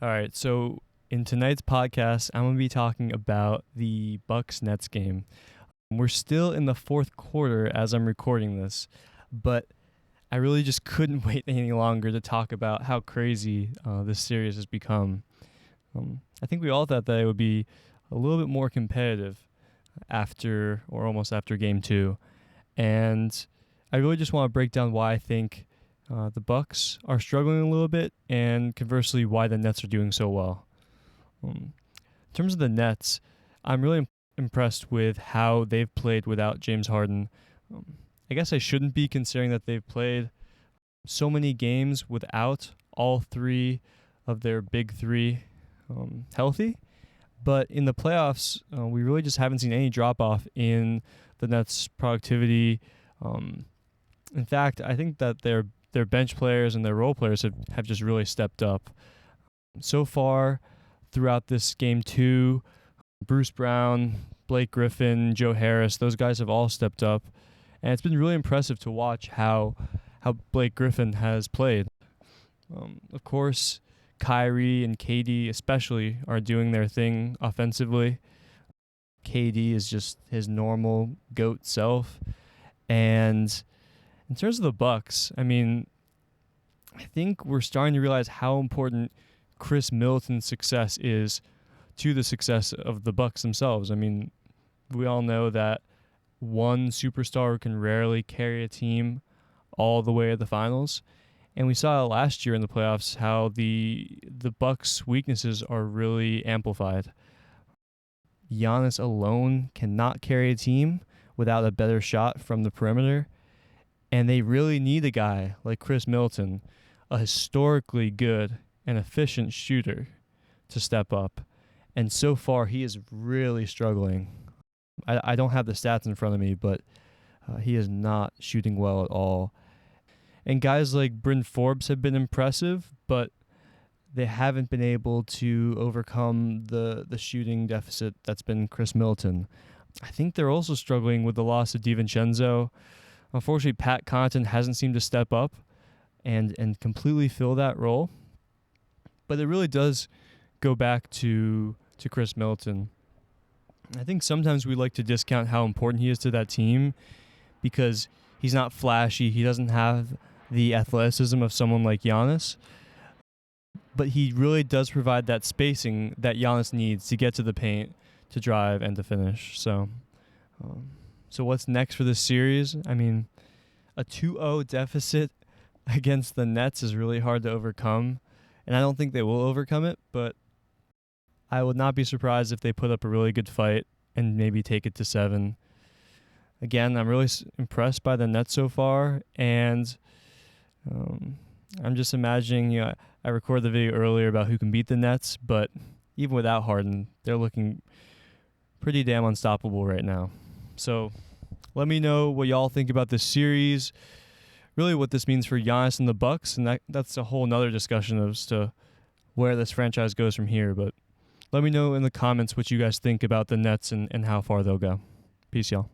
All right, so in tonight's podcast, I'm going to be talking about the Bucks Nets game. We're still in the fourth quarter as I'm recording this, but I really just couldn't wait any longer to talk about how crazy this series has become. I think we all thought that it would be a little bit more competitive after or almost after game two, and I really just want to break down why I think the Bucks are struggling a little bit, and conversely, why the Nets are doing so well. In terms of the Nets, I'm really impressed with how they've played without James Harden. I guess I shouldn't be considering that they've played so many games without all three of their big three healthy, but in the playoffs, we really just haven't seen any drop off in the Nets' productivity. In fact, I think that their bench players and their role players have just really stepped up. So far throughout this game two, Bruce Brown, Blake Griffin, Joe Harris, those guys have all stepped up. And it's been really impressive to watch how Blake Griffin has played. Of course, Kyrie and KD especially are doing their thing offensively. KD is just his normal GOAT self. And in terms of the Bucks, I mean, I think we're starting to realize how important Chris Middleton's success is to the success of the Bucks themselves. I mean, we all know that one superstar can rarely carry a team all the way to the finals. And we saw last year in the playoffs how the Bucks' weaknesses are really amplified. Giannis alone cannot carry a team without a better shot from the perimeter. And they really need a guy like Chris Middleton, a historically good and efficient shooter, to step up. And so far, he is really struggling. I don't have the stats in front of me, but he is not shooting well at all. And guys like Bryn Forbes have been impressive, but they haven't been able to overcome the shooting deficit that's been Chris Middleton. I think they're also struggling with the loss of DiVincenzo. Unfortunately, Pat Connaughton hasn't seemed to step up and completely fill that role. But it really does go back to Chris Middleton. I think sometimes we like to discount how important he is to that team because he's not flashy. He doesn't have the athleticism of someone like Giannis. But he really does provide that spacing that Giannis needs to get to the paint, to drive, and to finish. So what's next for this series? I mean, a 2-0 deficit against the Nets is really hard to overcome, and I don't think they will overcome it, but I would not be surprised if they put up a really good fight and maybe take it to 7. Again, I'm really impressed by the Nets so far, and I'm just imagining, I recorded the video earlier about who can beat the Nets, but even without Harden, they're looking pretty damn unstoppable right now. So let me know what y'all think about this series, really what this means for Giannis and the Bucks, and that's a whole nother discussion as to where this franchise goes from here. But let me know in the comments what you guys think about the Nets and how far they'll go. Peace, y'all.